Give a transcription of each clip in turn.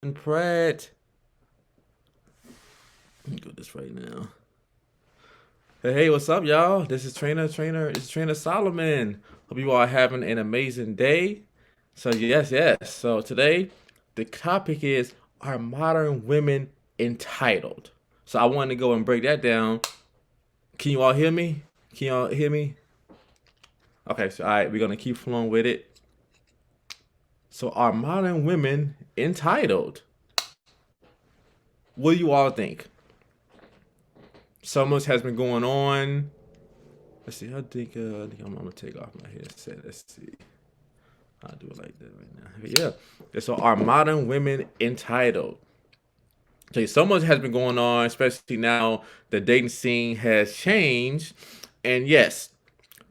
And Pratt. Let me do this right now. Hey, what's up, y'all? This is it's Trainer Solomon. Hope you all are having an amazing day. So yes. So today, the topic is, are modern women entitled? So I wanted to go and break that down. Can you all hear me? Can you all hear me? Okay, so all right, we're gonna keep flowing with it. So are modern women entitled? What do you all think? So much has been going on. Let's see. I think I'm gonna take off my headset. Let's see. I'll do it like that right now. Okay, yeah. So are modern women entitled? Okay, so much has been going on, especially now the dating scene has changed. And yes,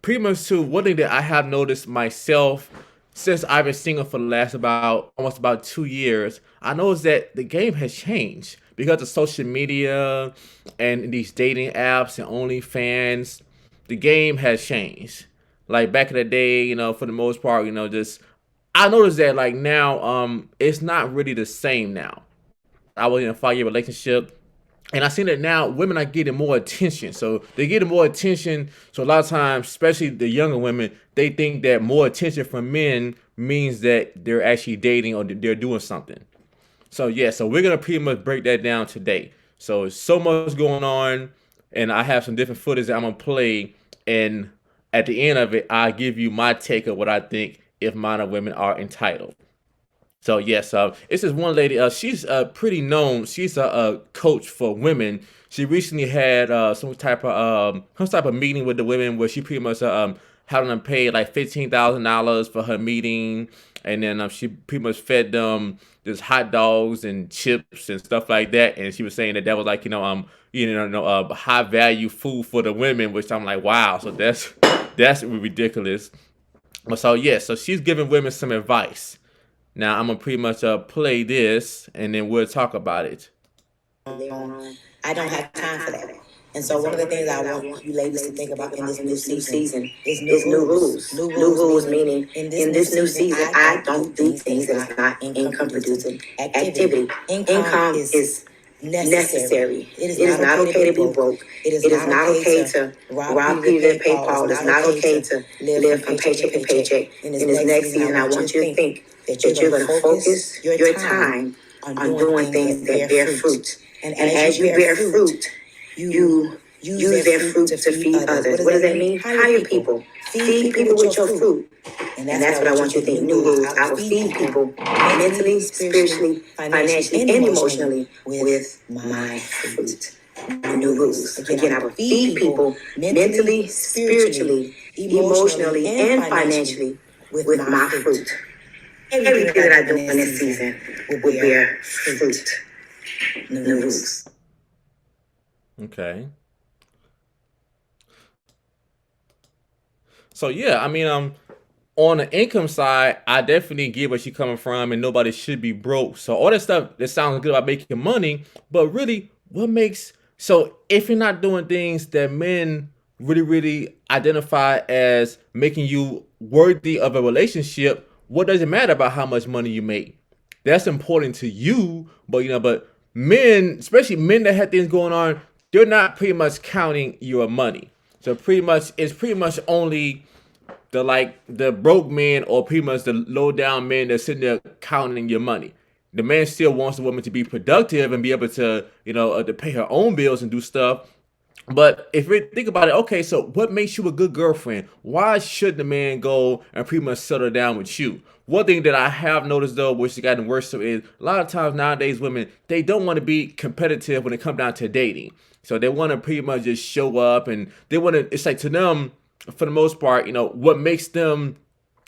pretty much too, one thing that I have noticed myself since I've been single for the last about almost about 2 years, I noticed that the game has changed because of social media and these dating apps and OnlyFans. The game has changed. Like back in the day, for the most part, just I noticed that like now, it's not really the same now. I was in a 5 year relationship, and I seen that now women are getting more attention. So they're getting more attention. So a lot of times, especially the younger women, they think that more attention from men means that they're actually dating or they're doing something. So yeah, so we're gonna pretty much break that down today. So much going on, and I have some different footage that I'm gonna play, and at the end of it, I'll give you my take of what I think if modern women are entitled. So yes, this is one lady. She's pretty known. She's a coach for women. She recently had some type of meeting with the women where she pretty much had them pay like $15,000 for her meeting, and then she pretty much fed them just hot dogs and chips and stuff like that. And she was saying that that was like high value food for the women, which I'm like, wow. So that's ridiculous. But so yeah, so she's giving women some advice. Now I'm gonna pretty much play this, and then we'll talk about it. I don't have time for that. And so one of the things I want you ladies to think about in this new season is new rules. New rules meaning in this new season, I don't do things that is not income producing activity. Income is necessary. It is not okay to be broke. It is not okay to rob Peter to pay Paul. It's not okay to live from paycheck to paycheck. In this next season, I want you to think that you're going to focus your time on doing things that bear fruit. And as you bear fruit, you use that fruit to feed others. What does that mean? Hire people. Feed people with your fruit. And that's what I want you to think. New rules. I will feed people mentally, spiritually, financially, and emotionally with my fruit. New rules. Again, I will feed people mentally, spiritually, emotionally, and financially with my fruit. Everything that I do in this season will bear fruit. New rules. Okay. So yeah, I mean, on the income side, I definitely get where she's coming from, and nobody should be broke. So all that stuff that sounds good about making money, but really, what makes so if you're not doing things that men really identify as making you worthy of a relationship, what does it matter about how much money you make? That's important to you, but men, especially men that have things going on, they're not pretty much counting your money. So it's pretty much only the broke men or pretty much the low down men that's sitting there counting your money. The man still wants the woman to be productive and be able to to pay her own bills and do stuff. But if we think about it, okay, so what makes you a good girlfriend? Why should the man go and pretty much settle down with you? One thing that I have noticed though, which has gotten worse, so is a lot of times nowadays women they don't want to be competitive when it comes down to dating. So they want to pretty much just show up, and they want to. It's like to them, for the most part, what makes them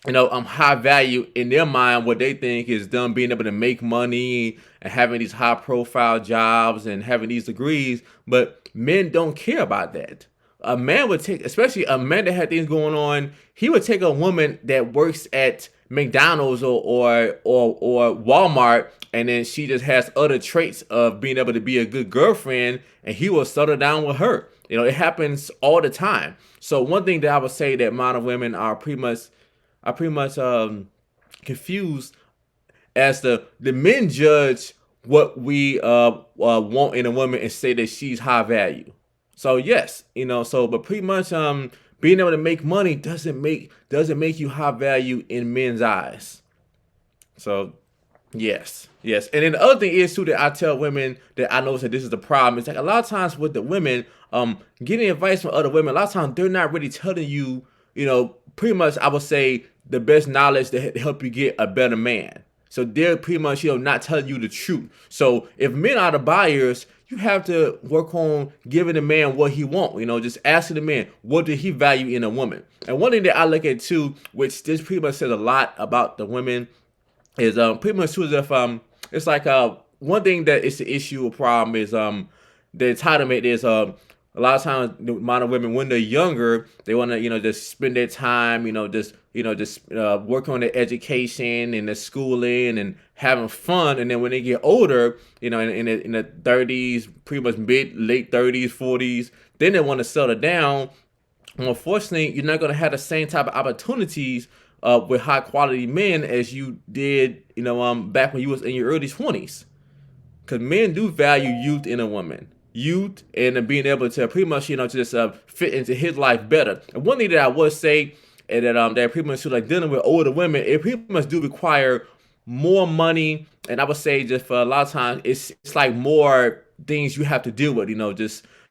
high value in their mind, what they think is them being able to make money and having these high profile jobs and having these degrees. But men don't care about that. A man would take, especially a man that had things going on, he would take a woman that works at McDonald's or Walmart, and then she just has other traits of being able to be a good girlfriend, and he will settle down with her. It happens all the time. So one thing that I would say that modern women are pretty much confused. as the men judge what we want in a woman and say that she's high value. So yes, but pretty much being able to make money doesn't make you high value in men's eyes. So yes. And then the other thing is too that I tell women that I know that this is the problem. It's like a lot of times with the women, getting advice from other women, a lot of times they're not really telling you, pretty much I would say the best knowledge to help you get a better man. So they're pretty much, not telling you the truth. So if men are the buyers, you have to work on giving the man what he wants. Just asking the man, what did he value in a woman? And one thing that I look at too, which this pretty much says a lot about the women, is pretty much too as if it's like one thing that is the issue or problem is the entitlement is a lot of times the amount of women when they're younger, they want to just spend their time just work on their education and their schooling and having fun, and then when they get older, in the 30s, pretty much late 30s, 40s, then they want to settle down. Unfortunately, you're not going to have the same type of opportunities with high quality men as you did, back when you was in your early 20s. Because men do value youth in a woman. Youth and being able to pretty much, just fit into his life better. And one thing that I would say, and that pretty much like dealing with older women, it pretty much do require more money. And I would say just for a lot of times, it's like more things you have to deal with,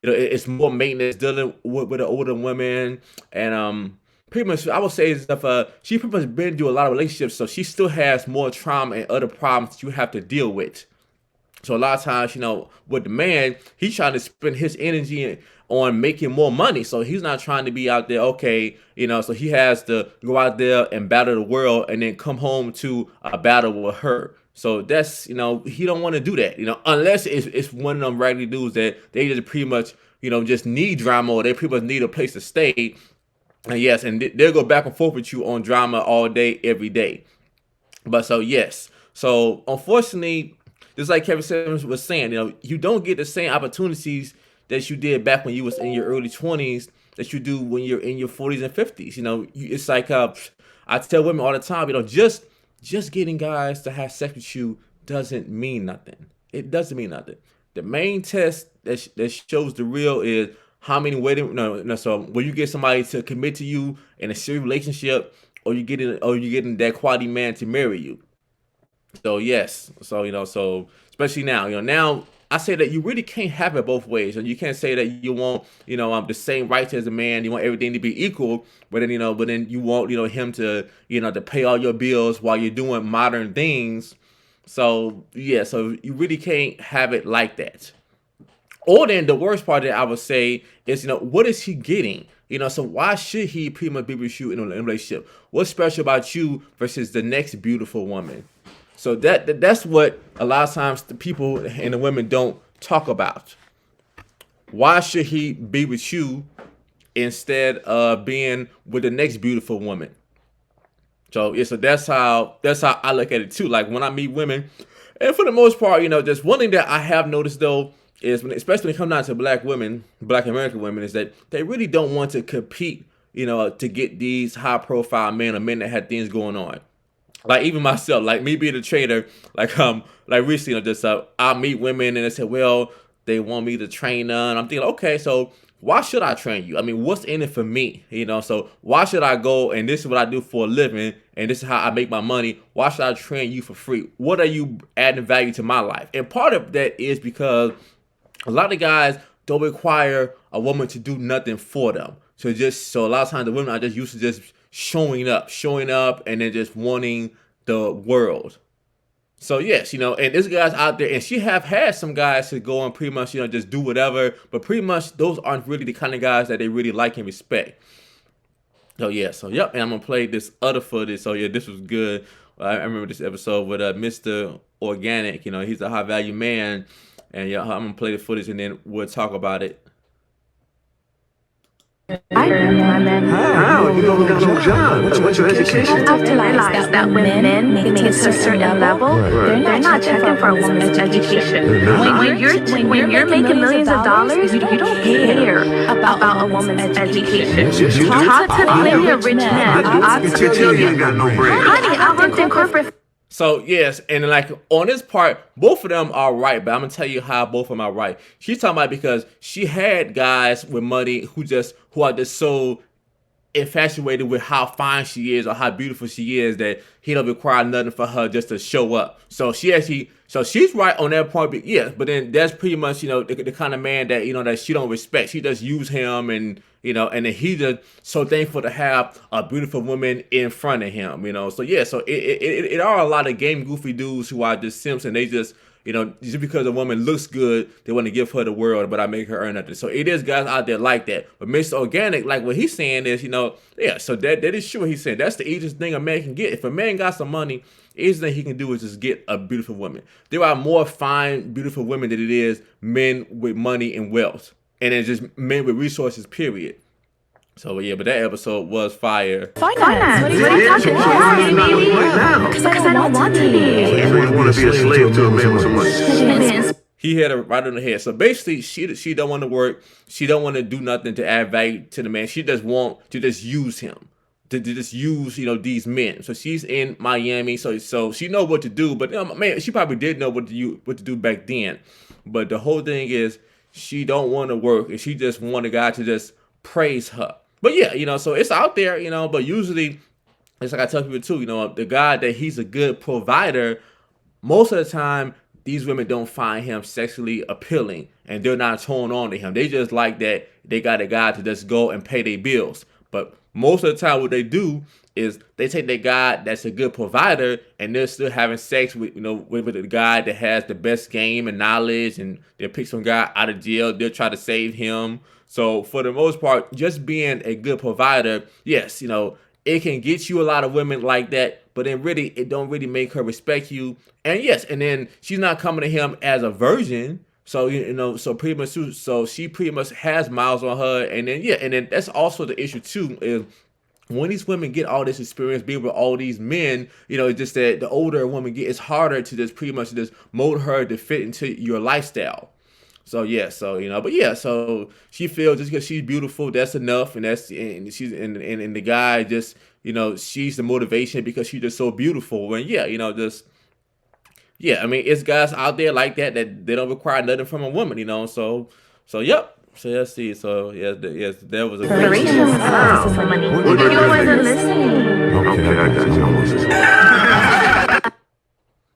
it's more maintenance dealing with the older women. And pretty much I would say is if she pretty much been through a lot of relationships, so she still has more trauma and other problems you have to deal with. So a lot of times, with the man, he's trying to spend his energy on making more money. So he's not trying to be out there, so he has to go out there and battle the world and then come home to a battle with her. So that's, he don't want to do that, unless it's one of them raggedy dudes that they just pretty much, just need drama, or they pretty much need a place to stay. And yes, and they'll go back and forth with you on drama all day, every day. But so, yes. So unfortunately, just like Kevin Samuels was saying, you don't get the same opportunities that you did back when you was in your early 20s that you do when you're in your 40s and 50s. It's like I tell women all the time, just getting guys to have sex with you doesn't mean nothing. It doesn't mean nothing. The main test that shows the real is how many wedding. So when you get somebody to commit to you in a serious relationship, or you getting that quality man to marry you. So yes, so especially now I say that you really can't have it both ways, and you can't say that you want the same rights as a man, you want everything to be equal, but then you want him to to pay all your bills while you're doing modern things. So yeah, so you really can't have it like that. Or then the worst part that I would say is what is he getting? So why should he pretty much be with you in a relationship? What's special about you versus the next beautiful woman? So that's what a lot of times the people and the women don't talk about. Why should he be with you instead of being with the next beautiful woman? So yeah, so that's how I look at it too. Like when I meet women, and for the most part, just one thing that I have noticed though is especially when it comes down to Black American women, is that they really don't want to compete, to get these high profile men or men that had things going on. Like even myself, like me being a trainer, like recently, I meet women and they say, well, they want me to train them. And I'm thinking, okay, so why should I train you? I mean, what's in it for me? So why should I go and this is what I do for a living and this is how I make my money? Why should I train you for free? What are you adding value to my life? And part of that is because a lot of guys don't require a woman to do nothing for them. So a lot of times the women are just used to just showing up and then just wanting the world. So yes, and this guy's out there, and she have had some guys to go and pretty much, just do whatever, but pretty much those aren't really the kind of guys that they really like and respect. So yeah, yep, and I'm gonna play this other footage. So yeah, this was good. I remember this episode with Mr. Organic. He's a high value man, and yeah, I'm gonna play the footage and then we'll talk about it. How? You don't got no job. What's your education? I have to realize that when men make it to a certain level, they're not checking for a woman's education. When you're making millions of dollars, you don't care about a woman's education. Talk to many rich men. You ain't got no brain. Honey, I worked in corporate. So yes, and like on this part, both of them are right, but I'm gonna tell you how both of them are right. She's talking about because she had guys with money who are just so infatuated with how fine she is or how beautiful she is that he don't require nothing for her just to show up. So she's right on that point. But yeah, but then that's pretty much the kind of man that that she don't respect. She just use him, and and then he just so thankful to have a beautiful woman in front of him. So yeah, so it are a lot of game goofy dudes who are just simps, and they just just because a woman looks good, they want to give her the world, but I make her earn nothing. So it is guys out there like that. But Mr. Organic, like what he's saying is, yeah, so that is true. He's saying that's the easiest thing a man can get. If a man got some money, the easiest thing he can do is just get a beautiful woman. There are more fine, beautiful women than it is men with money and wealth. And it's just men with resources, period. So yeah, but that episode was fire. Finance. What are you talking about? Because I don't want to be. You want to be a slave to a man with some money. He had it right on the head. So basically, she don't want to work. She don't want to do nothing to add value to the man. She just want to just use him. To just use these men. So she's in Miami. So she know what to do. But man, she probably did know what to do back then. But the whole thing is she don't want to work, and she just want a guy to just praise her. But yeah, so it's out there, but usually, it's like I tell people too, the guy that he's a good provider, most of the time, these women don't find him sexually appealing, and they're not torn on to him. They just like that they got a guy to just go and pay their bills. But most of the time, what they do is they take that guy that's a good provider, and they're still having sex with the guy that has the best game and knowledge, and they'll pick some guy out of jail. They'll try to save him. So for the most part, just being a good provider, yes, it can get you a lot of women like that, but then really, it don't really make her respect you. And yes, and then she's not coming to him as a virgin. So, so pretty much, so she pretty much has miles on her. And then, yeah, and then that's also the issue too, is when these women get all this experience being with all these men, it's just that the older a woman gets, it's harder to just pretty much just mold her to fit into your lifestyle. So yeah, but yeah, so she feels just because she's beautiful, that's enough, and she's and the guy just she's the motivation because she's just so beautiful, and yeah, I mean, it's guys out there like that they don't require nothing from a woman, so yep. So let's see. So yes, that was a great. Money. You wasn't listening. Okay, I got you. Almost.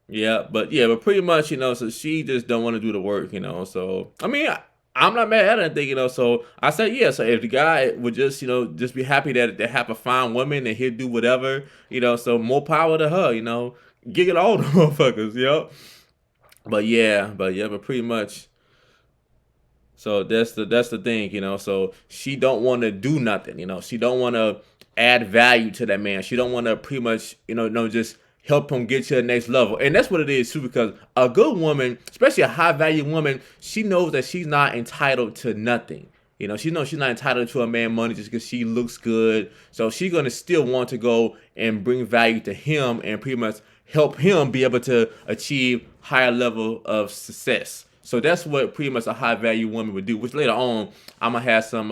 Yeah, but pretty much, so she just don't want to do the work, so, I mean, I'm not mad at anything, so I said, yeah, so if the guy would just, just be happy that they have a fine woman and he'll do whatever, so more power to her, gig it all the motherfuckers, but pretty much, so that's the thing, so she don't want to do nothing, she don't want to add value to that man, she don't want to pretty much, just help him get to the next level. And that's what it is too, because a good woman, especially a high value woman, she knows that she's not entitled to nothing. She knows she's not entitled to a man money just because she looks good. So she's going to still want to go and bring value to him and pretty much help him be able to achieve higher level of success. So that's what pretty much a high value woman would do, which later on, I'm going to have some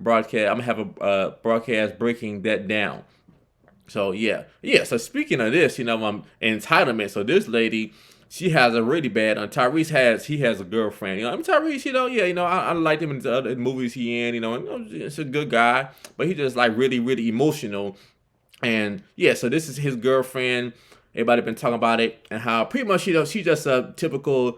broadcast. I'm going to have a broadcast breaking that down. So yeah. So speaking of this, entitlement. So this lady, she has a really bad. Tyrese has a girlfriend. Tyrese, I like him in the other movies he in. It's a good guy, but he just like really, really emotional. And yeah, so this is his girlfriend. Everybody been talking about it and how pretty much she's just a typical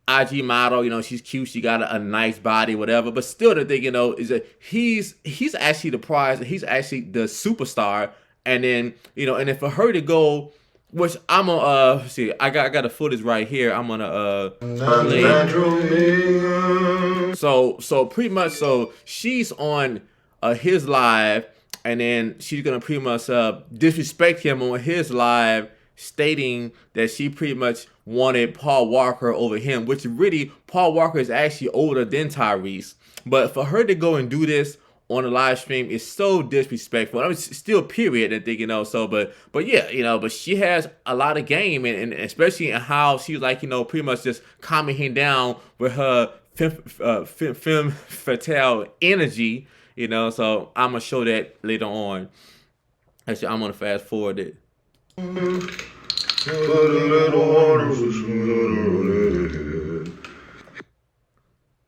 IG model, she's cute, she got a nice body, whatever. But still, the thing, is that he's actually the prize. He's actually the superstar. And then, and then for her to go, which I'm gonna see, I got the footage right here. I'm gonna play. So pretty much, so she's on his live, and then she's gonna pretty much disrespect him on his live, stating that she pretty much wanted Paul Walker over him, which really Paul Walker is actually older than Tyrese. But for her to go and do this on the live stream is so disrespectful. I mean, still period, I think, so, but yeah, but she has a lot of game, and especially in how she's like, pretty much just calming him down with her femme fatale energy, so I'm going to show that later on. Actually, I'm going to fast forward it. Put a little water for some.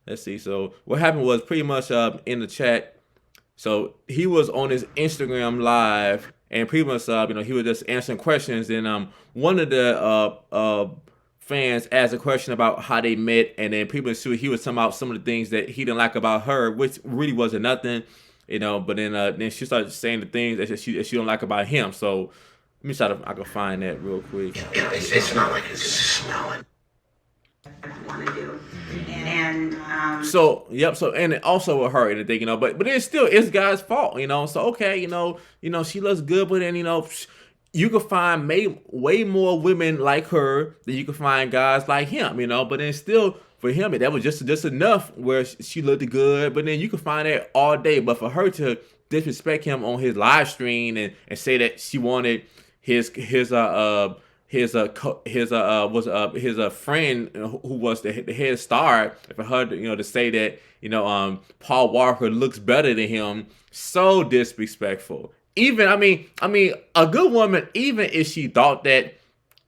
Let's see. So what happened was pretty much in the chat. So he was on his Instagram live, and pretty much he was just answering questions, and one of the fans asked a question about how they met, and then pretty much he was talking about some of the things that he didn't like about her, which really wasn't nothing, But then she started saying the things that she don't like about him. So let me try to I can find that real quick. It's not like it's smelling. Want to do, and So and also with her and everything, but it's God's fault, So okay, she looks good, but then you can find way more women like her than you can find guys like him, But then still for him, that was just enough where she looked good, but then you can find that all day. But for her to disrespect him on his live stream and say that she wanted his friend who was the head star, for her to say that Paul Walker looks better than him, so disrespectful. Even I mean a good woman, even if she thought that,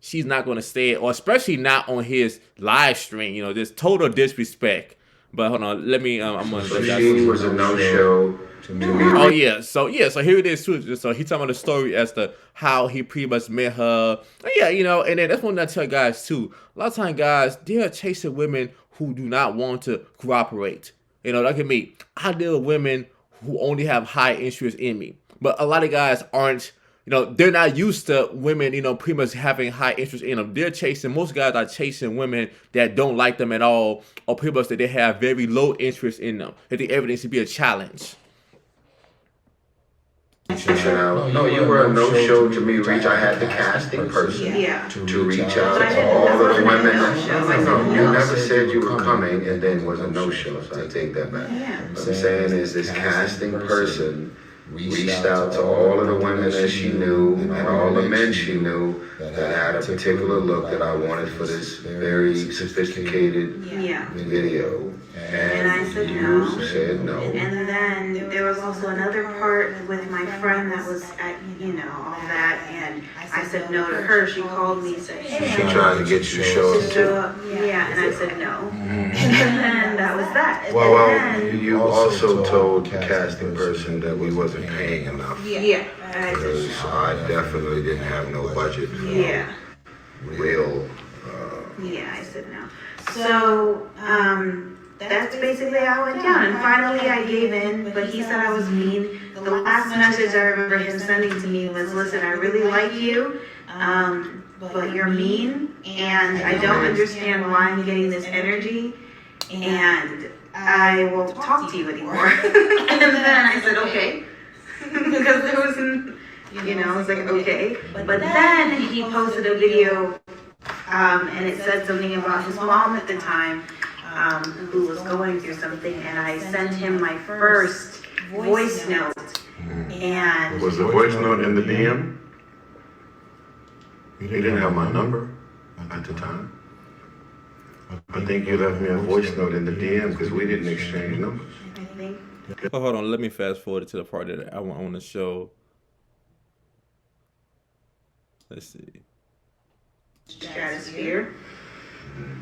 she's not going to say it, or especially not on his live stream. This total disrespect. But hold on, let me I'm gonna. So she was a no-show. Oh yeah, so here it is too. So he talking about the story as to how he pretty much met her. Yeah, and then that's one that I tell guys too. A lot of times guys, they're chasing women who do not want to cooperate. Like at me, I deal with women who only have high interest in me. But a lot of guys aren't, they're not used to women, pretty much having high interest in them. Most guys are chasing women that don't like them at all, or pretty much that they have very low interest in them. They think everything should be a challenge. No, you were a no-show to me. I had the casting person to reach out to all of the women. No, you never said you were coming and then was a no-show, so I take that back. What I'm saying is this casting person reached out to all of the women that she knew and all the men she knew that had a particular look that I wanted for this very sophisticated video. And I said you no. said no. And then there was also another part with my friend that was at, all that, and I said no to her. She called me, said She tried to get you to show up too. Yeah, and I said no. And then that was that. Well, you also told the casting person that we wasn't paying enough. Yeah. Because I definitely didn't have no budget for real. Yeah, I said no. So, that's basically how it went down. And finally I gave in, but he said I was mean. The last message I remember him sending to me was, listen, I really like you, but you're mean, and I don't understand why I'm getting this energy, and I won't talk to you anymore. And then I said, okay. Because there was, I was like, okay. But then he posted a video, and it said something about his mom at the time, who was going through something, and I sent him my first voice note. And Was the voice note in the DM? You didn't have my number at the time. I think you left me a voice note in the DM because we didn't exchange numbers. I think Oh, hold on, let me fast forward to the part that I want to show. Let's see. stratosphere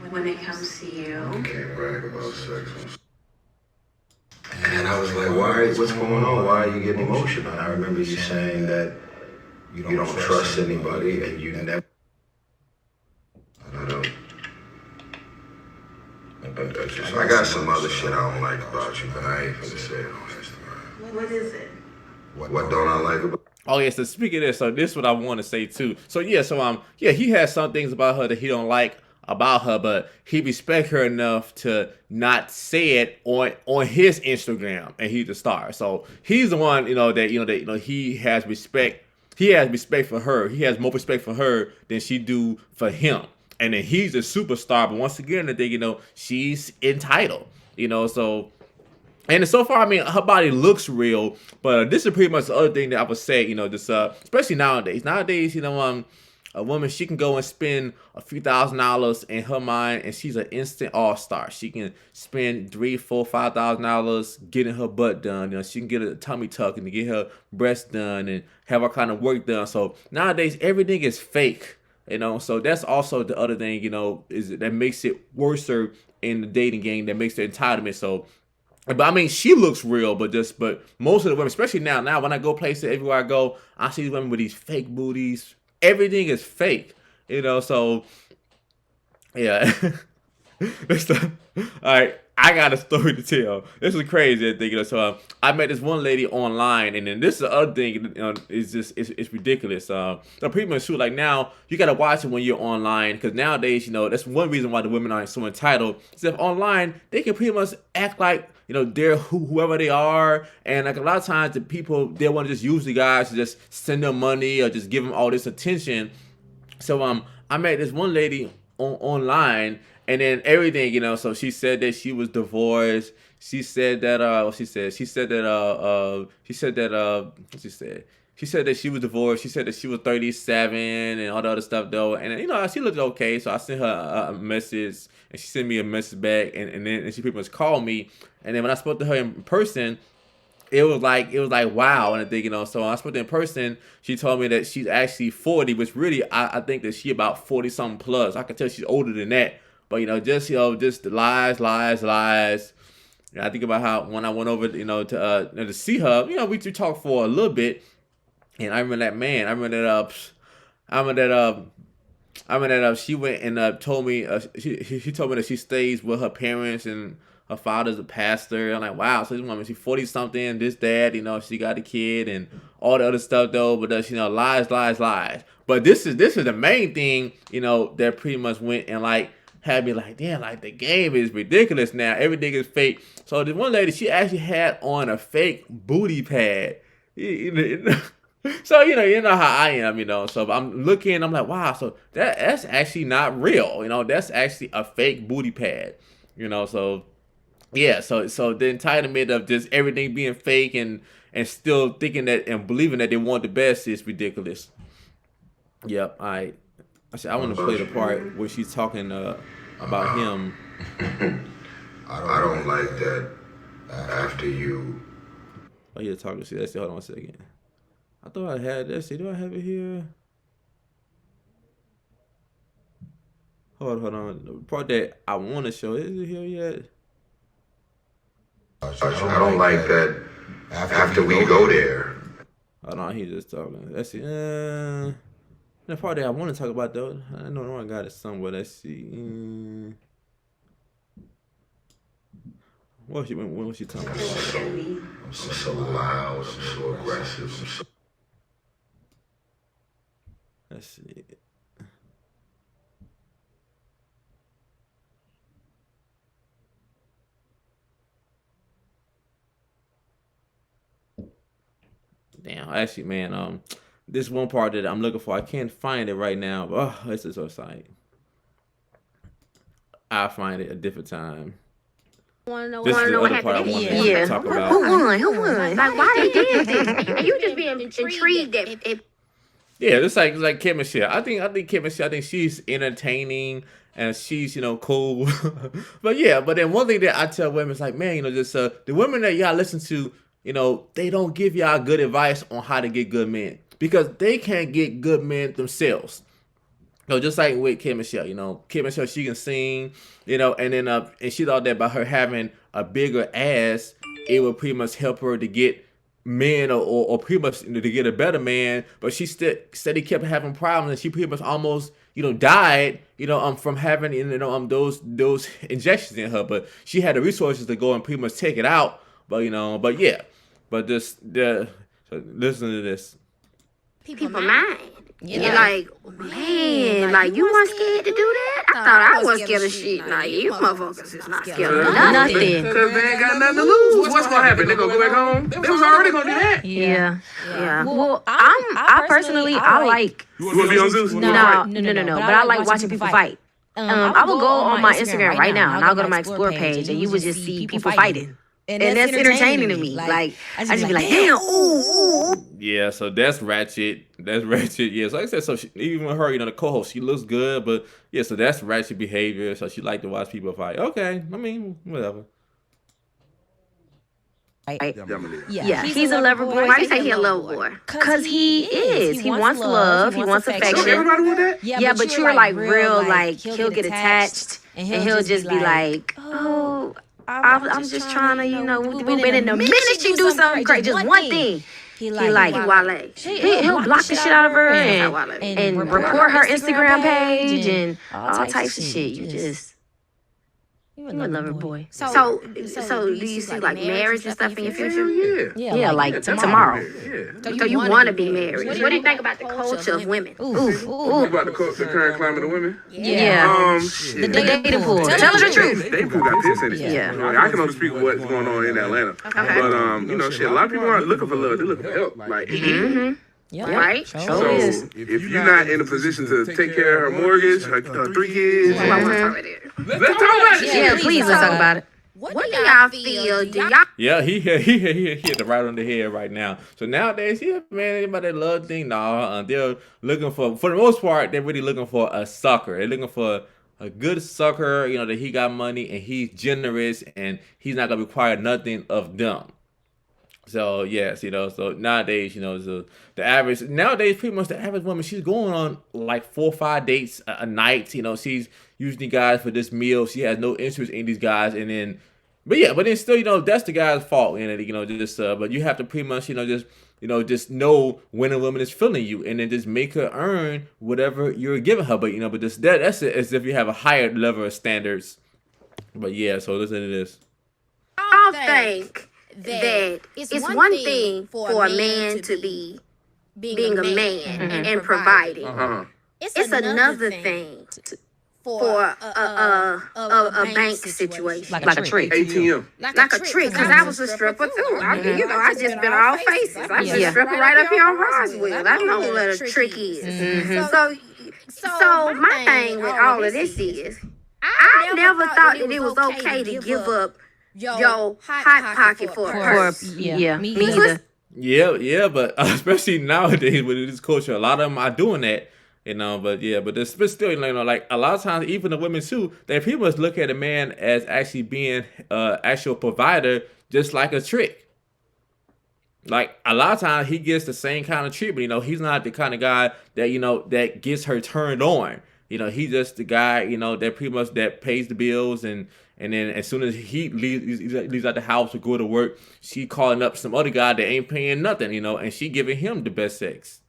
when it comes to you. Can't brag about sex. And I was like, what's going on? Why are you getting emotional? And I remember you saying that you don't trust anybody and you never. I don't. I got some other shit I don't like about you, but I ain't finna say it on Instagram. What is it? What don't I like about Oh yeah, so speaking of this, so this is what I want to say too. So he has some things about her that he don't like about her, but he respect her enough to not say it on his Instagram, and he's the star. So he's the one, he has respect. He has respect for her. He has more respect for her than she do for him. And then he's a superstar, but once again, I think, she's entitled, so. And so far, I mean, her body looks real, but this is pretty much the other thing that I would say, especially nowadays. Nowadays, a woman, she can go and spend a few $1,000s in her mind, and she's an instant all-star. She can spend $3,000, $4,000, $5,000 getting her butt done. She can get a tummy tuck and get her breasts done and have all kind of work done. So nowadays, everything is fake. You know, so that's also the other thing, you know, is that makes it worse in the dating game, that makes the entitlement. So, but I mean, she looks real, but most of the women, especially now when I go places, everywhere I go, I see women with these fake booties. Everything is fake, you know. So, yeah. All right, I got a story to tell. This is crazy. I think, you know. So I met this one lady online, and then this is the other thing. You know, is just it's ridiculous. So pretty much true. Like now, you gotta watch it when you're online, because nowadays, you know, that's one reason why the women aren't so entitled. Is if online, they can pretty much act like, you know, they're whoever they are, and like a lot of times the people, they want to just use the guys to just send them money or just give them all this attention. So I met this one lady online, and then everything, you know. So she said that she was divorced. She said that she said that she was divorced. She said that she was 37 and all the other stuff though. And you know, she looked okay. So I sent her a message, and she sent me a message back, and then she pretty much called me. And then when I spoke to her in person, it was like wow. And I think, you know, so I spoke to her in person, she told me that she's actually 40, which really I think that she about 40 something plus. I could tell she's older than that. But you know, just the lies. And I think about how when I went over, you know, to see her, you know, we talked for a little bit, and I remember that she went and told me she told me that she stays with her parents and her father's a pastor. I'm like, wow, so this woman, she's 40 something, this, that, you know, she got a kid and all the other stuff though, but you know, lies. But this is the main thing, you know, that pretty much went and like had me like, damn, like the game is ridiculous now. Everything is fake. So the one lady, she actually had on a fake booty pad. So, you know how I am, you know. So I'm looking, I'm like, wow, so that's actually not real. You know, that's actually a fake booty pad. You know, so yeah, so the entitlement of just everything being fake and still thinking that and believing that they want the best is ridiculous. Yep, I want to play the part where she's talking about him. I don't like that after you. Oh, yeah, talking shit. Let's see, hold on a second. I thought I had that. See, do I have it here? Hold on. The part that I want to show, is it here yet? I don't like that after we go there. Hold on, he's just talking. Let's see. The part that I want to talk about though, I know I got it somewhere. Let's see. When was she talking about? I'm so loud. I'm so aggressive. Let's see. Damn, actually, man, this one part that I'm looking for, I can't find it right now. But, oh, this is so exciting. I'll find it a different time. This is the other part I want to talk about. Who won? Like, why they did this? You just being intrigued at Yeah, it's like Kim Michelle. I think Kim Michelle, I think she's entertaining and she's, you know, cool. But then one thing that I tell women is like, man, you know, just the women that y'all listen to, you know, they don't give y'all good advice on how to get good men because they can't get good men themselves. So just like with Kim Michelle, you know, Kim Michelle, she can sing, you know, and then and she thought that by her having a bigger ass, it would pretty much help her to get men or pretty much, you know, to get a better man. But she said he kept having problems, and she pretty much almost, you know, died, you know, from having, you know, those injections in her. But she had the resources to go and pretty much take it out. But you know, but so listen to this. people mind. Yeah. Like, man, like, you weren't scared to do that? I thought I was scared of shit. Like, you motherfuckers is not scared of nothing. Cause they ain't got nothing to lose. What's gonna happen? They gonna go back home? They was already gonna do that. Yeah. Well, I personally, I like. You wanna be on Zeus? No. But I like watching people fight. I will go on my Instagram right now, and I'll go to my Explore page, and you would just see people fighting. And that's entertaining to me. Like, I just be like, damn, ooh. Yeah, so that's ratchet. Yeah, so like I said, so even her, you know, the co-host, she looks good, but yeah, so that's ratchet behavior. So she like to watch people fight. Okay, I mean, whatever. Yeah, he's a lover boy. Why do you say he a lover boy? Cause he is. He wants love. He wants affection. Everybody want that? Yeah, but you're like real, like he'll get attached and he'll just be like, oh, I'm just trying to, you know, but in the minute you do something great, just one thing, he Wale. He'll block the shit out of her and report her Instagram page and all types of shit. You a lover boy. So do you see like marriage and stuff in your future? Yeah. Like tomorrow. Yeah. So you want to be married. What do you think about the culture of women? What about the current climate of women? Yeah. Shit. The dating pool. Tell us the truth. Dating pool got piss in it. Yeah. Like, I can only speak of what's going on in Atlanta. But you know, shit, a lot of people aren't looking for love. They're looking for help. Like, Right? so if you're not in a position to take care of her mortgage, her 3 kids, I want to talk about it. let's talk about it. Yeah, please let's talk about it. What do y'all feel? Do y'all? Yeah, he hit the right on the head right now. So nowadays, yeah, man, anybody that love thing, they're looking for the most part, they're really looking for a sucker. They're looking for a good sucker, you know, that he got money and he's generous and he's not gonna require nothing of them. So yes, you know, so nowadays, you know, the average nowadays, pretty much the average woman, she's going on like 4 or 5 dates a night. You know, she's using guys for this meal. She has no interest in these guys, and then, but then still, you know, that's the guy's fault. And you know, just but you have to pretty much, just know when a woman is feeling you, and then just make her earn whatever you're giving her. But that's it, as if you have a higher level of standards. But yeah, so listen to this. I think that it's one thing for a man to be being a man and providing. It's another thing for a bank situation, like a trick. ATM. like a trick. Because I was a stripper too. I just been all faces. I was a stripper right up here on Roswell. I know what a trick is. So my thing with all of this is, I never thought that it was okay to give up your hot pocket for a purse. Me either. Yeah, but especially nowadays with this culture, a lot of them are doing that, you know. But still, you know, like a lot of times, even the women too, they pretty much look at a man as actually being actual provider, just like a trick. Like a lot of times, he gets the same kind of treatment. You know, he's not the kind of guy that, you know, that gets her turned on. You know, he's just the guy, you know, that pretty much that pays the bills, and then as soon as he leaves out the house to go to work, she calling up some other guy that ain't paying nothing, you know, and she giving him the best sex.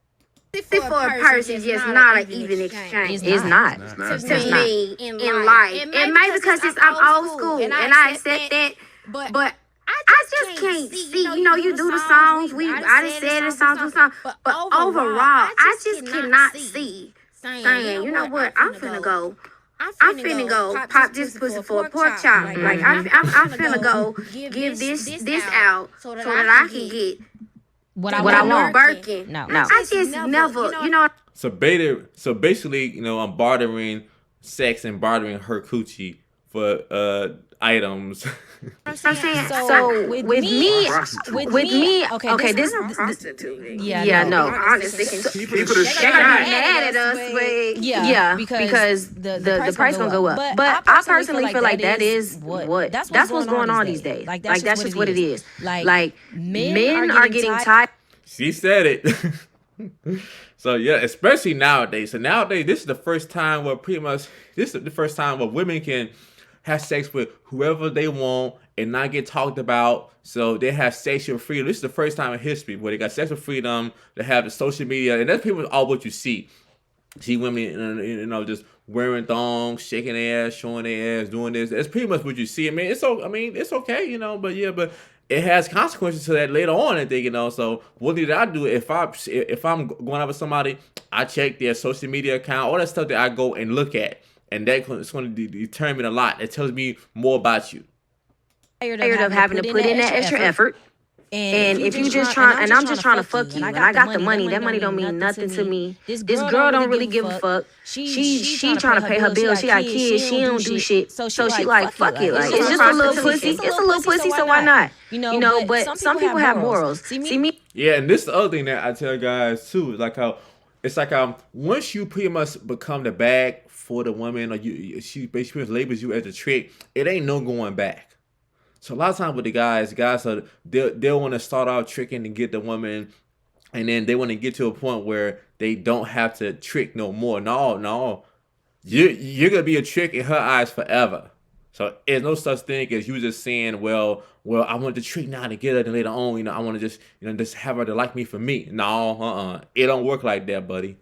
For a person, it's just not an even exchange. It's not. To me, in life. And maybe because I'm old school and I accept that, but I just can't see, you know, you do the songs, I just said the songs, do songs, but overall, I just cannot see saying, you know what, I'm finna go pop this pussy for a pork chop. Like, I'm finna go give this out so that I can get What I want. Birkin. No. I just never, you know. So basically, you know, I'm bartering sex and bartering her coochie for items. I'm saying, So with me, okay, this prostitute. no, honestly, People are they're gonna be mad at us, but because the price gonna go up. But I personally feel like that is that's what's going on these days. Like that's just what it is. Like men are getting tired. She said it. So yeah, especially nowadays. So nowadays, this is the first time where women can have sex with whoever they want and not get talked about. So they have sexual freedom. This is the first time in history where they got sexual freedom. They have the social media, and that's pretty much all what you see. See women, you know, just wearing thongs, shaking their ass, showing their ass, doing this. That's pretty much what you see. I mean, it's okay, you know, but it has consequences to that later on, I think, you know. So what did I do? If I'm going out with somebody, I check their social media account, all that stuff that I go and look at. And that's going to determine a lot. It tells me more about you. Tired of having to put in that extra effort. And if you just trying, and I'm just trying to fuck you, and I got the money, that money don't mean nothing to me. This girl don't really give a fuck. She trying to pay her bills. She got kids. She don't do shit. So she like, fuck it. Like, it's just a little pussy. It's a little pussy, so why not? You know, but some people have morals. See me? Yeah, and this is the other thing that I tell guys too. It's like once you pretty much become the bag for the woman, or she basically labels you as a trick, it ain't no going back. So a lot of times with the guys are they'll want to start off tricking to get the woman, and then they want to get to a point where they don't have to trick no more. No, you're gonna be a trick in her eyes forever. So there's no such thing as you just saying, well, I want to trick now to get her, and later on, I want to just have her to like me for me. No, it don't work like that, buddy.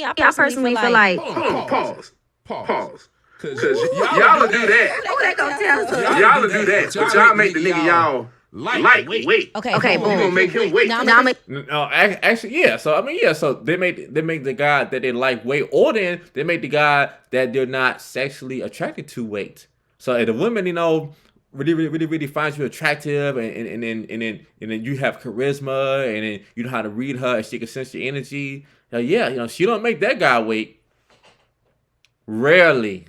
I personally feel like Hold on, pause. Cause y'all will do that. who they gonna tell? Y'all will do that. But y'all make the nigga y'all like wait. Okay, You gonna make him wait. Now I'm No, actually, yeah. So I mean, yeah. So they make the guy that they like wait, or then they make the guy that they're not sexually attracted to wait. So if the woman, really finds you attractive, and then you have charisma, and then you know how to read her, and she can sense your energy. She don't make that guy wait. Rarely.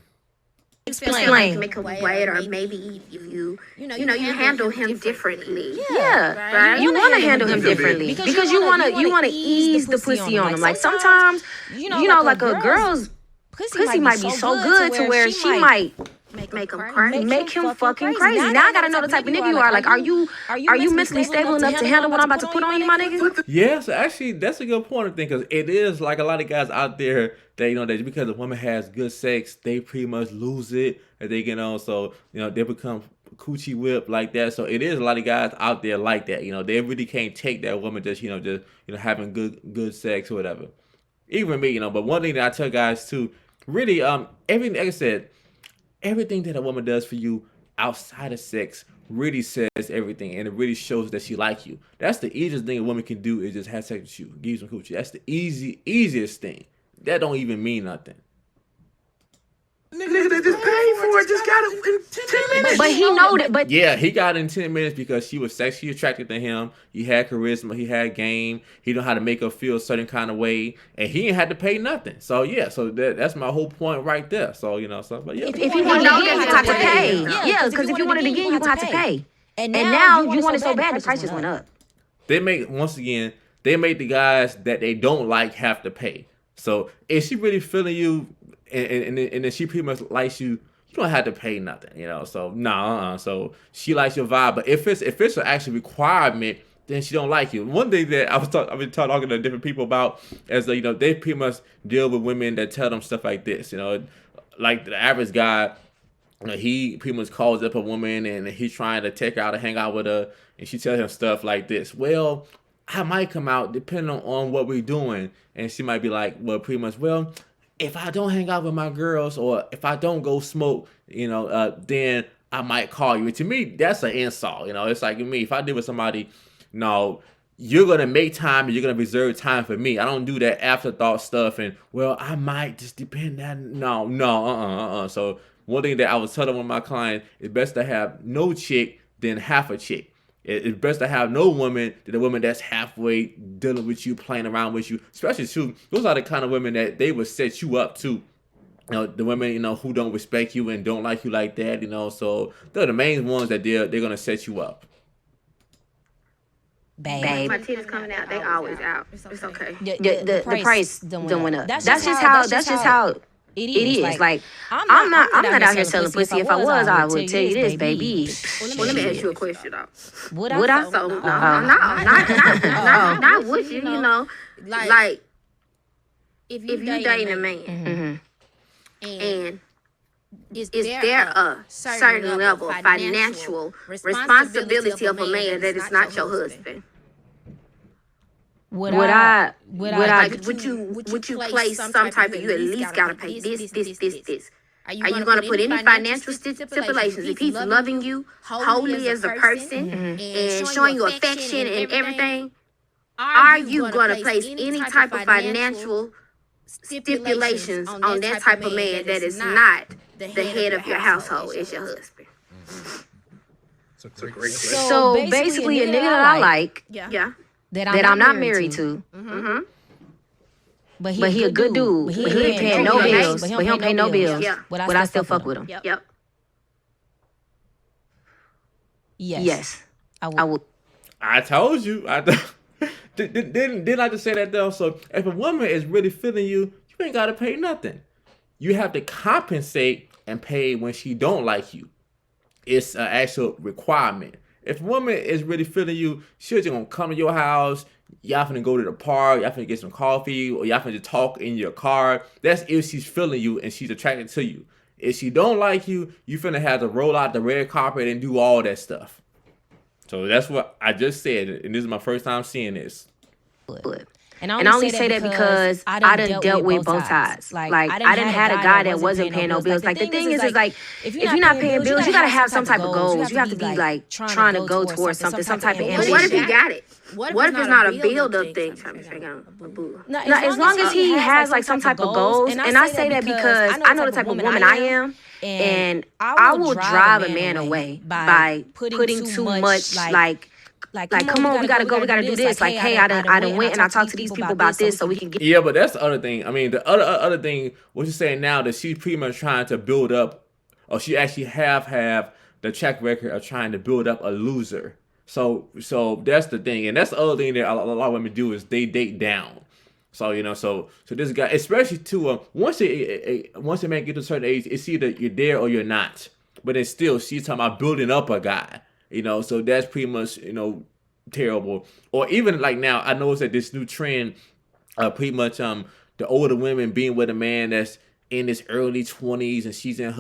explain. Make him wait, or maybe if you handle him differently. Yeah, Right? you want to handle him differently because you want to ease the pussy on him. Like sometimes, like a girl's pussy might be so good to where she might Make him crazy. make him fucking crazy. Now I gotta know the type of nigga you are. Like, are you mentally stable enough to handle what I'm about to put on you, my nigga? Yeah, so actually, that's a good point, I think, because it is like a lot of guys out there that, that just because a woman has good sex, they pretty much lose it, and they get on, so, they become coochie whip like that. So it is a lot of guys out there like that. They really can't take that woman just, having good sex or whatever. Even me, but one thing that I tell guys too, really, everything, like I said, everything that a woman does for you outside of sex really says everything, and it really shows that she like you. That's the easiest thing a woman can do, is just have sex with you, give you some coochie. That's the easiest thing. That don't even mean nothing. Nigga that just paid for it just got it in 10 minutes. But he know that. But Yeah, he got it in 10 minutes because she was sexually attracted to him. He had charisma. He had game. He know how to make her feel a certain kind of way. And he ain't had to pay nothing. So, yeah. So, that's my whole point right there. So, but yeah. if you wanted it again, you have to pay. Yeah, because if you wanted it again, you have to pay. And now you want it so bad, the price just went up. They make the guys that they don't like have to pay. So, if she really feeling you and then she pretty much likes you, you don't have to pay nothing, So so she likes your vibe, but if it's an actual requirement, then she don't like you. One thing that I've been talking to different people about is that they pretty much deal with women that tell them stuff like this. Like the average guy, he pretty much calls up a woman and he's trying to take her out and hang out with her, and she tells him stuff like this. Well, I might come out depending on what we're doing, and she might be like, well, pretty much, well, if I don't hang out with my girls, or if I don't go smoke, then I might call you. And to me, that's an insult. It's like me, if I deal with somebody, no, you're going to make time and you're going to reserve time for me. I don't do that afterthought stuff. And, well, I might just depend on, no. So one thing that I was telling one of my clients, it's best to have no chick than half a chick. It's best to have no woman than a woman that's halfway dealing with you, playing around with you. Especially too, those are the kind of women that they will set you up too. The women, who don't respect you and don't like you like that, So they're the main ones that they're gonna set you up. Babe. My titties coming out, they always out. It's okay. The price done went up. That's just how it is. Like I'm not out here selling pussy. If I was, I would tell you this, baby. Well, let me ask you a question though. Would I? So not would you? Like if you dating a man, and is there a certain level of financial responsibility of a man that is not your husband? Would I? Like, would you place some type of, you at least gotta pay this? Are you gonna put any financial stipulations? If he's loving you wholly as a person and showing you affection and everything, are you gonna place any type of financial stipulations on that type of man that is not the head of your household as your husband? It's a great question. So basically, a nigga that I like, Yeah. that I'm not married to, but he a good dude, but he ain't paying no bills, but he don't pay no bills, Yeah. but I still fuck with him. Yep. Yes, I would. I told you. Didn't I just say that though? So if a woman is really feeling you, you ain't gotta pay nothing. You have to compensate and pay when she don't like you. it's an actual requirement. If a woman is really feeling you, she's just gonna come to your house. Y'all finna go to the park. Y'all finna get some coffee, or y'all finna just talk in your car. That's if she's feeling you and she's attracted to you. If she don't like you, you finna have to roll out the red carpet and do all that stuff. So that's what I just said, and this is my first time seeing this. And I only say that because I done dealt with both sides. Like I done had a guy that wasn't paying no bills. Like the thing is like if you're not paying bills, you gotta have some type of goals. You have to be like trying to go towards something, some type of ambition. But what if he got it? What if it's not a build-up thing? No, as long as he has like some type of goals, and I say that because I know the type of woman I am, and I will drive a man away by putting too much like, come on, we gotta go, we gotta do this. Like, hey, I done went and I talked to these people about this so we can get. Yeah, but that's the other thing. I mean, the other thing, what you're saying now, that she's pretty much trying to build up, or she actually have the track record of trying to build up a loser. So that's the thing, and that's the other thing that a lot of women do is they date down. So so this guy, especially too, once a man gets to a certain age, it's either you're there or you're not. But then still, she's talking about building up a guy. So that's pretty much terrible. Or even like now, I noticed that this new trend, pretty much the older women being with a man that's in his early 20s and she's in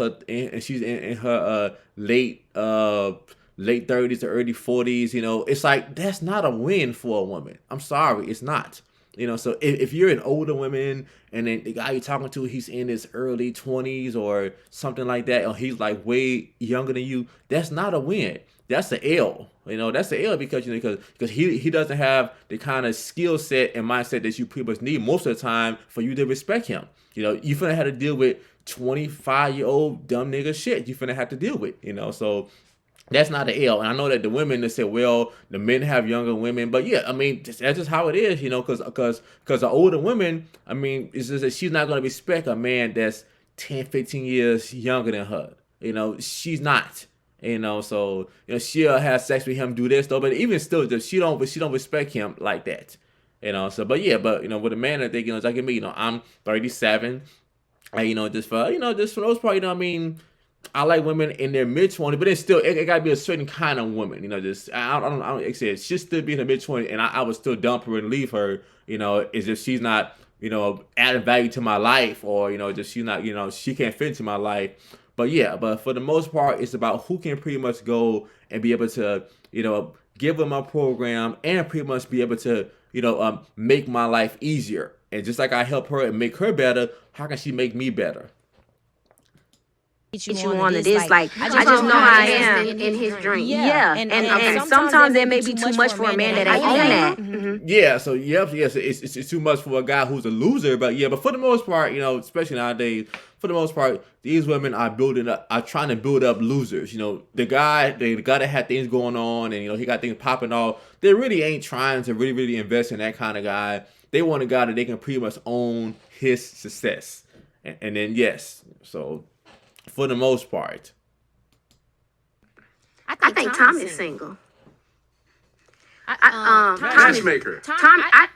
her late 30s or early 40s. It's like that's not a win for a woman. I'm sorry, it's not. So if you're an older woman and then the guy you're talking to, he's in his early 20s or something like that, or he's like way younger than you, that's not a win. That's the L. That's the L because because he doesn't have the kind of skill set and mindset that you pretty much need most of the time for you to respect him. You finna have to deal with 25-year-old dumb nigga shit. You finna have to deal with. So that's not the L. And I know that the women that say, well, the men have younger women, but yeah, I mean that's just how it is. Because the older women, I mean, it's just that she's not gonna respect a man that's 10, 15 years younger than her. She's not. So she'll have sex with him, do this though, but even still, she don't respect him like that. But with a man that they, like me, I'm 37, and just for the most part, I mean, I like women in their mid-20s, but it's still it gotta be a certain kind of woman, I don't like I said, she'll still be in her mid-20s, and I would still dump her and leave her, as if she's not, adding value to my life, or just she's not, she can't fit into my life. But for the most part, it's about who can pretty much go and be able to, give them a program and pretty much be able to, make my life easier. And just like I help her and make her better, how can she make me better? Get you on to this, like I just know how I am in his dream. Yeah. And sometimes that may be too much for a man that ain't on that. Mm-hmm. Yeah, so yes, it's too much for a guy who's a loser, but for the most part, especially nowadays, for the most part, these women are trying to build up losers. The guy that had things going on and he got things popping off, they really ain't trying to really, really invest in that kind of guy. They want a guy that they can pretty much own his success. And then so for the most part. I think Tom is single. Matchmaker. I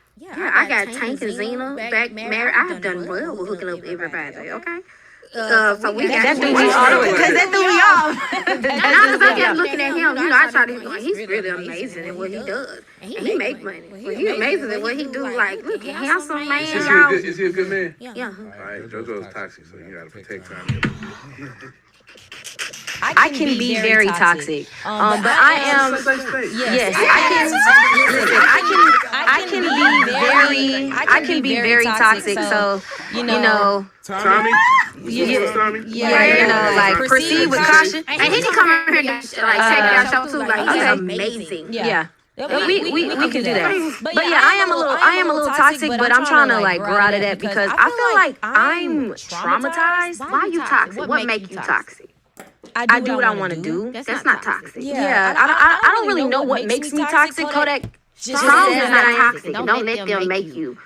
got Tank and Zena back married. I have done well with hooking up with everybody. Okay. So we got that threw me off because that threw me off. Now as I kept looking at him, I try to. He's really amazing at what he does, and he make money. But he's amazing at what he do. Like, look, handsome man. Is he a good man? Yeah. All right, JoJo's toxic, so you gotta protect him. I can be very toxic, but I am. Yes, I can be very toxic. So Tommy. Like proceed with caution. And he can come over here and check out show too. Like he's amazing. Yeah. We can do that. But I am a little toxic, but I'm trying to like grow out of that because I feel like I'm traumatized. Why are you toxic? What make you toxic? I do what I want to do. That's not toxic. Yeah, I don't really know what makes me toxic. Kodak just Strong said is not toxic. Don't let them make you.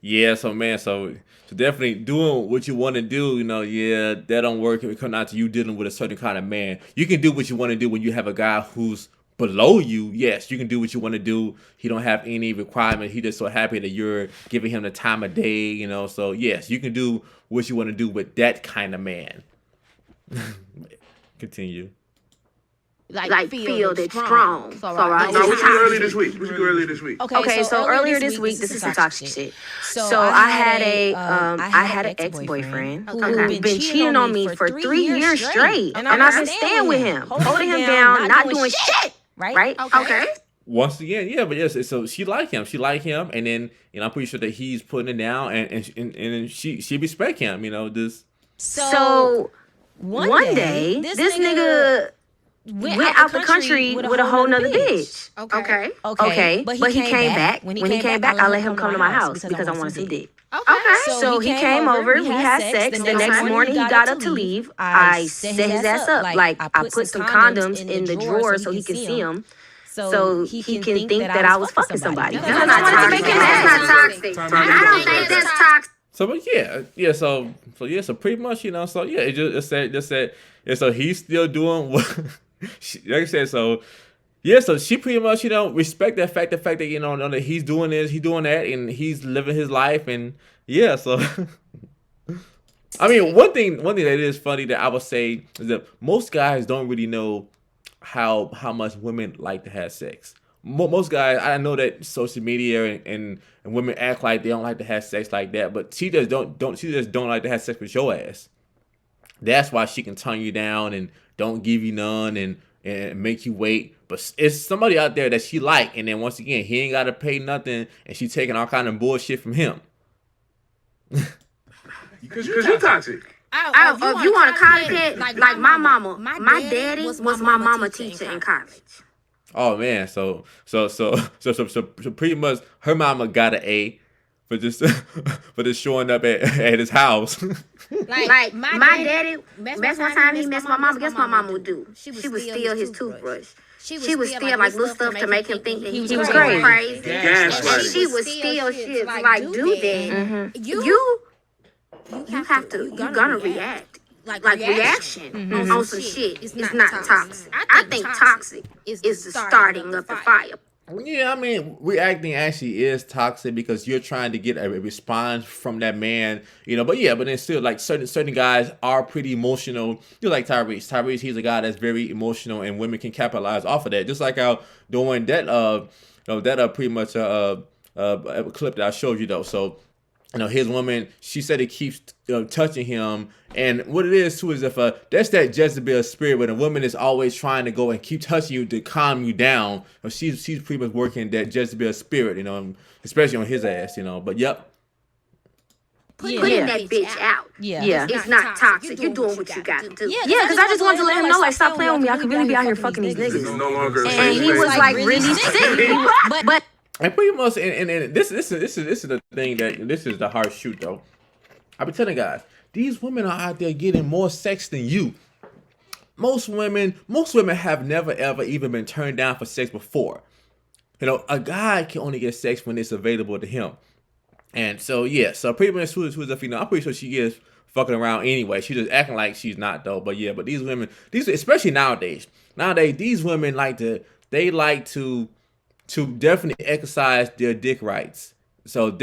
Yeah, so definitely doing what you want to do, that don't work. It comes out to you dealing with a certain kind of man. You can do what you want to do when you have a guy who's below you. Yes, you can do what you want to do. He don't have any requirement. He just so happy that you're giving him the time of day, So yes, you can do what you want to do with that kind of man. Continue. like feel that strong. So I No, what you do earlier this week? What you do earlier this week? Okay, so earlier this week, this is some toxic shit. So I had an ex-boyfriend who been cheating on me for 3 years straight, and I've been staying with him, holding him down, not doing shit. Right? Okay. Once again, yeah, but yes, so she like him, and then I'm pretty sure that he's putting it down, and she respect him, this. So one day, this nigga went out the country with a whole nother bitch. Okay. But he came back. When he came back, I let him come to my house because I wanted some dick. Okay. So he came over, we had sex. The next morning, he got up to leave. I set his ass up. Like, I put some condoms in the drawer so he could see them. So he can think that I was fucking somebody. That's not toxic. I don't think that's toxic. So, but so pretty much, so yeah, it said, yeah, so he's still doing what, like I said, so, yeah, so she pretty much, respect that fact, that, that he's doing this, he's doing that, and he's living his life, and yeah, so, I mean, one thing that is funny that I would say is that most guys don't really know how much women like to have sex. Most guys, I know that social media and women act like they don't like to have sex like that, but she just don't like to have sex with your ass. That's why she can turn you down and don't give you none and make you wait. But it's somebody out there that she like, and then once again, he ain't gotta pay nothing, and she taking all kind of bullshit from him. Because you're toxic. If you want to call it that, like my mama, my daddy was my mama teacher in college. Oh man, so pretty much her mama got an A for just showing up at his house. Like my daddy, best one time he messed my mama. Guess what my mama would do? She would steal his toothbrush. She would steal like little stuff to make him think that he was crazy. And she would steal shit like do that. You have to, you're gonna react. Like reaction on some shit is not toxic. I think toxic is the starting of the fire. Yeah, I mean, reacting actually is toxic because you're trying to get a response from that man, But yeah, but then still, like certain guys are pretty emotional. You're like Tyrese. Tyrese, he's a guy that's very emotional, and women can capitalize off of that. Just like how doing that, pretty much a clip that I showed you though. So. His woman, she said it keeps touching him. And what it is, too, is if that's that Jezebel spirit, when a woman is always trying to go and keep touching you to calm you down. She's pretty much working that Jezebel spirit, especially on his ass, But, yep. Putting that bitch out. Yeah. It's not toxic. You're doing what you got to do. Yeah, because I just wanted to let him know, like, stop playing with me. I could really be out here fucking these niggas. It's no longer a And safe he space. was, like, really sick. But And pretty much, and this is the thing this is the hard shoot though. I be telling guys, these women are out there getting more sex than you. Most women have never ever even been turned down for sex before. A guy can only get sex when it's available to him. And so yeah, so pretty much who's a female, I'm pretty sure she is fucking around anyway. She's just acting like she's not though. But yeah, but these women, especially nowadays, these women like to definitely exercise their dick rights. So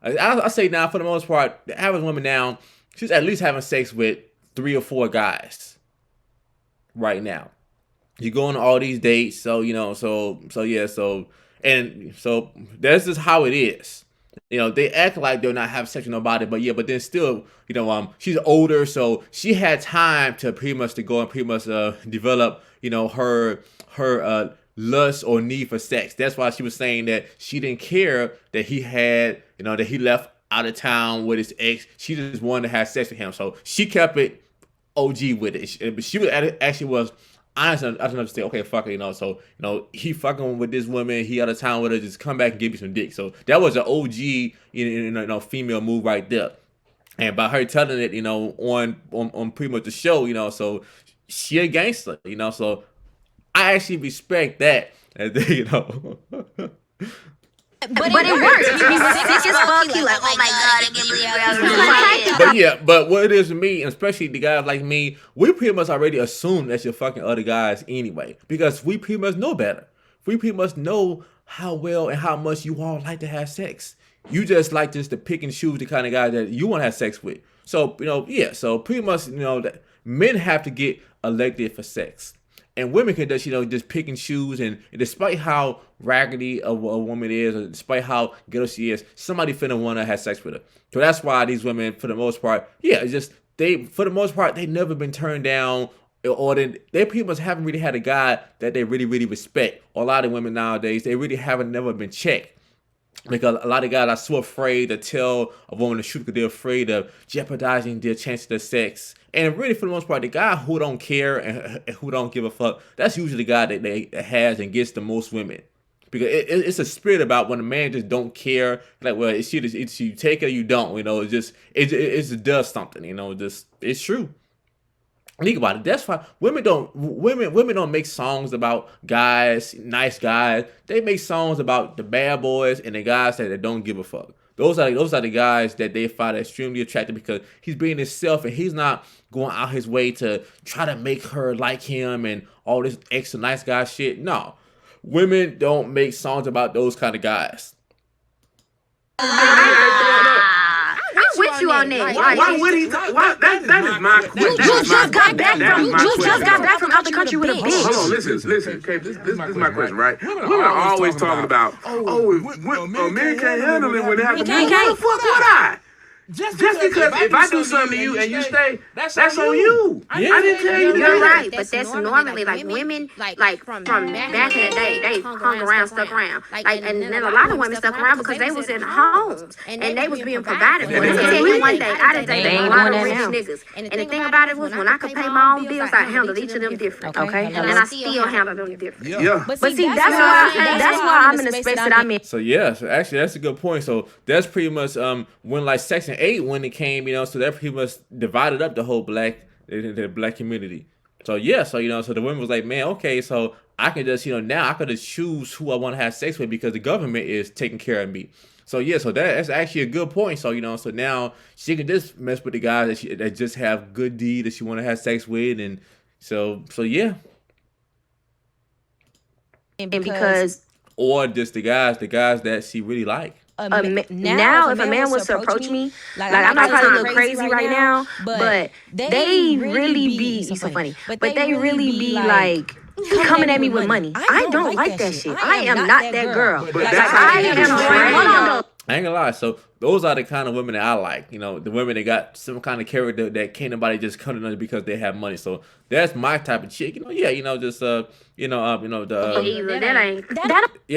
I say now, for the most part, the average woman now, she's at least having sex with 3 or 4 guys right now. You go on all these dates, so that's just how it is. They act like they're not having sex with nobody, but then still, she's older, so she had time to pretty much develop, her lust or need for sex. That's why she was saying that she didn't care that he had, that he left out of town with his ex. She just wanted to have sex with him. So she kept it OG with it. But she was honest enough to say, okay, fuck it, so, he fucking with this woman, he out of town with her, just come back and give me some dick. So that was an OG, female move right there. And by her telling it, on pretty much the show, so she a gangster, so I actually respect that, But it works. He's sick as fuck. He like, oh my god, I can't believe But yeah, but what it is to me, and especially the guys like me, we pretty much already assume that you're fucking other guys anyway, because we pretty much know better. We pretty much know how well and how much you all like to have sex. You just like to pick and choose the kind of guy that you want to have sex with. So, so pretty much, that men have to get elected for sex. And women can just, just pick and choose, and despite how raggedy a woman is, or despite how ghetto she is, somebody finna want to have sex with her. So that's why these women, for the most part, it's just, for the most part, they never been turned down, or they pretty much haven't really had a guy that they really, really respect. Or a lot of women nowadays, they really haven't never been checked. Because a lot of guys are so afraid to tell a woman the truth because they're afraid of jeopardizing their chances of sex. And really, for the most part, the guy who don't care and who don't give a fuck, that's usually the guy that has and gets the most women. Because it's a spirit about when a man just don't care. Like, well, it's you take it or you don't. It does something. It's true. Think about it. That's why women don't make songs about guys, nice guys. They make songs about the bad boys and the guys that don't give a fuck. Those are the guys that they find extremely attractive because he's being himself and he's not going out his way to try to make her like him and all this extra nice guy shit. No, women don't make songs about those kind of guys. I'm with you on that. Why would he? That is my question. You just got back from out the country with a bitch. Hold on, listen. Okay, this is my question, right? Women are always talking about, men can't handle it when they have to. Why the fuck would I? Just because if I do something to you and you stay, that's on you. I didn't tell you. You're right, but that's normally like women, like from back in the day, they hung around, stuck around. And then a lot of women stuck around because they was in homes and they was being provided for. Let me tell you one thing, I done dated a lot of rich niggas. And the thing about it was when I could pay my own bills, I handled each of them different. Okay, and I still handle them different. Yeah. But see, that's why I'm in the space that I'm in. So actually that's a good point. So that's pretty much when like Section 8 when it came, so that pretty much divided up the whole the black community. So so the women was like, man, okay, so I can just now I could just choose who I want to have sex with because the government is taking care of me. So so that's actually a good point. So so now she can just mess with the guys that just have good deed that she want to have sex with, and so yeah. And because or just the guys that she really like. Now, if a man was to approach me, like I'm not trying to look crazy right now, but they really be so funny. But they really be like coming at me with money. I don't like that shit. I am not that girl. But that's I ain't gonna lie. So those are the kind of women that I like. The women that got some kind of character that can't nobody just come to them because they have money. So that's my type of chick. So that ain't.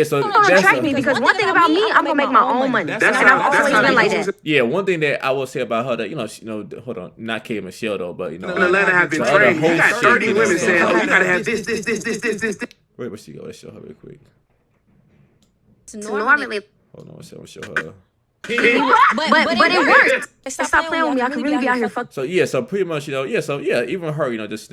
So don't attract me because one thing about me, I'm gonna make my own money, and I've always been like that. Yeah, one thing that I will say about her that hold on, not K Michelle though, but Atlanta have been trained. You got 30 women saying, "Oh, you gotta have this." Wait, where she go? Let's show her real quick. Normally. Hold on, let's show her. But it works. Stop playing with me. I can really be out here fucking. So pretty much, even her, just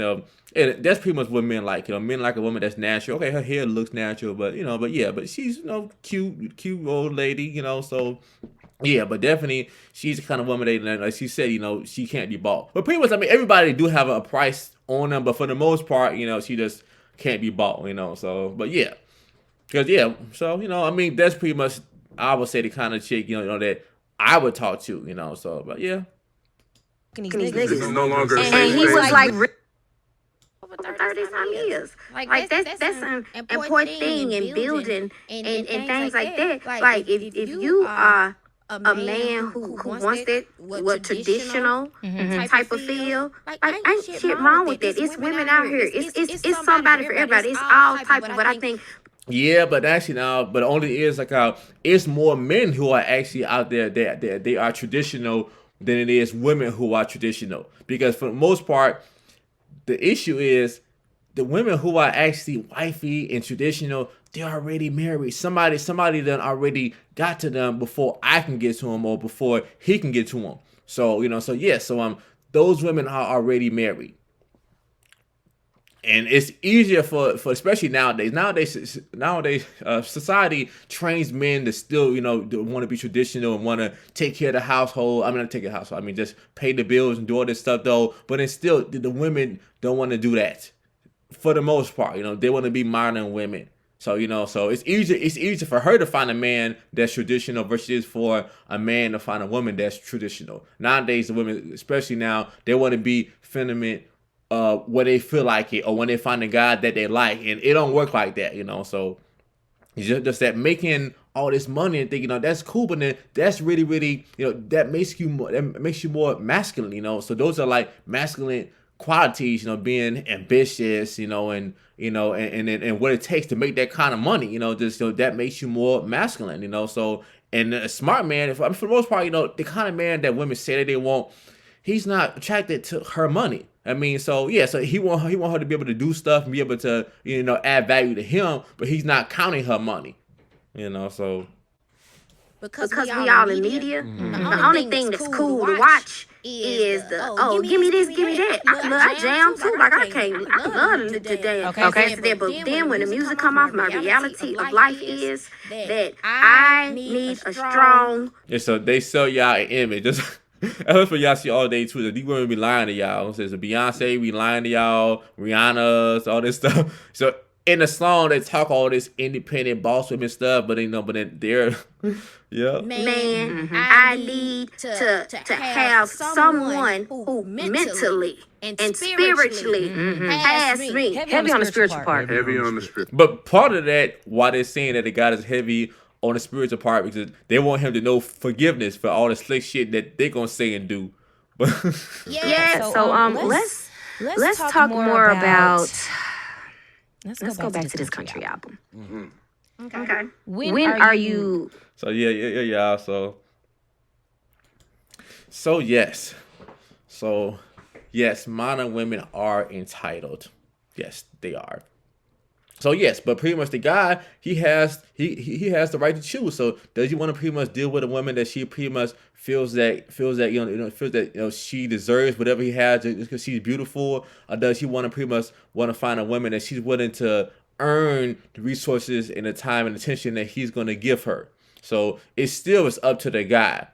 and that's pretty much what men like. Men like a woman that's natural. Okay, her hair looks natural, but but she's cute old lady, so yeah, but definitely she's the kind of woman that, like she said, she can't be bought. But pretty much, everybody do have a price on them, but for the most part, she just can't be bought, So, but yeah, because so that's pretty much. I would say the kind of chick, that I would talk to, so, but yeah. This is no longer a And safe he space. was like, Over 30-some years. Like that's an important thing in building and things like that. Like if you are a man who wants that what traditional type of feel, like ain't shit wrong with that. It's women out here. It's somebody for everybody. It's all type of, but I think. Yeah, but actually now, but only is like it's more men who are actually out there that they are traditional than it is women who are traditional. Because for the most part, the issue is the women who are actually wifey and traditional, they're already married. Somebody done already got to them before I can get to them or before he can get to them. So those women are already married. And it's easier for especially nowadays. Nowadays, society trains men to still, want to be traditional and want to take care of the household. Not take care of the household. Just pay the bills and do all this stuff though. But it's still the women don't want to do that for the most part. They want to be modern women. So so it's easier for her to find a man that's traditional versus for a man to find a woman that's traditional. Nowadays, the women, especially now, they want to be feminine. where they feel like it or when they find a guy that they like, and it don't work like that, you know. So it's just that making all this money and thinking, that's cool, but then that's really, really, that makes you more masculine, So those are like masculine qualities, being ambitious, and what it takes to make that kind of money, that makes you more masculine, So, and a smart man, for the most part, the kind of man that women say that they want, he's not attracted to her money. I mean, so he want her to be able to do stuff and be able to, add value to him, but he's not counting her money, so. Because we all in media, the only thing that's cool to watch is the, give me this, give me that. I jam too, like I love to dance. Okay. But then when the music come off, my reality of life is that I need a strong. Yeah, so they sell y'all an image. That's what y'all see all day too. These women be lying to y'all. Says Beyonce be lying to y'all, Rihanna's, all this stuff. So in the song, they talk all this independent boss women stuff, but then they're, yeah. Man, I need to have someone who mentally and spiritually has me. Heavy on the spiritual part. Heavy on the spiritual. But part of that, why they're saying that the God is heavy on the spiritual part, because they want him to know forgiveness for all the slick shit that they're gonna say and do. But let's talk more about. Let's go back to this country album. Okay. When are you? So yeah. So yes, modern women are entitled. Yes, they are. So yes, but pretty much the guy, he has the right to choose. So does he want to pretty much deal with a woman that she pretty much feels that she deserves whatever he has just because she's beautiful, or does he want to find a woman that she's willing to earn the resources and the time and attention that he's going to give her? So it still is up to the guy.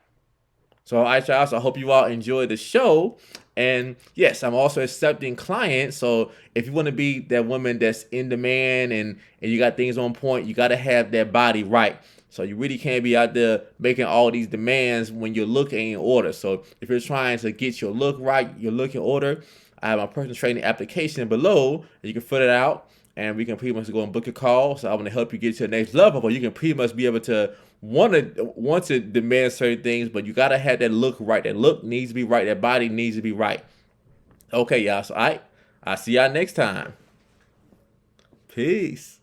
So I also hope you all enjoyed the show. And yes, I'm also accepting clients. So if you want to be that woman that's in demand and you got things on point, you got to have that body right. So you really can't be out there making all these demands when your look ain't in order. So if you're trying to get your look right, your look in order, I have my personal training application below. You can fill it out and we can pretty much go and book a call. So I want to help you get to the next level, but you can pretty much be able to want to demand certain things, but you got to have that look right. That look needs to be right. That body needs to be right. Okay, y'all. So I'll see y'all next time. Peace.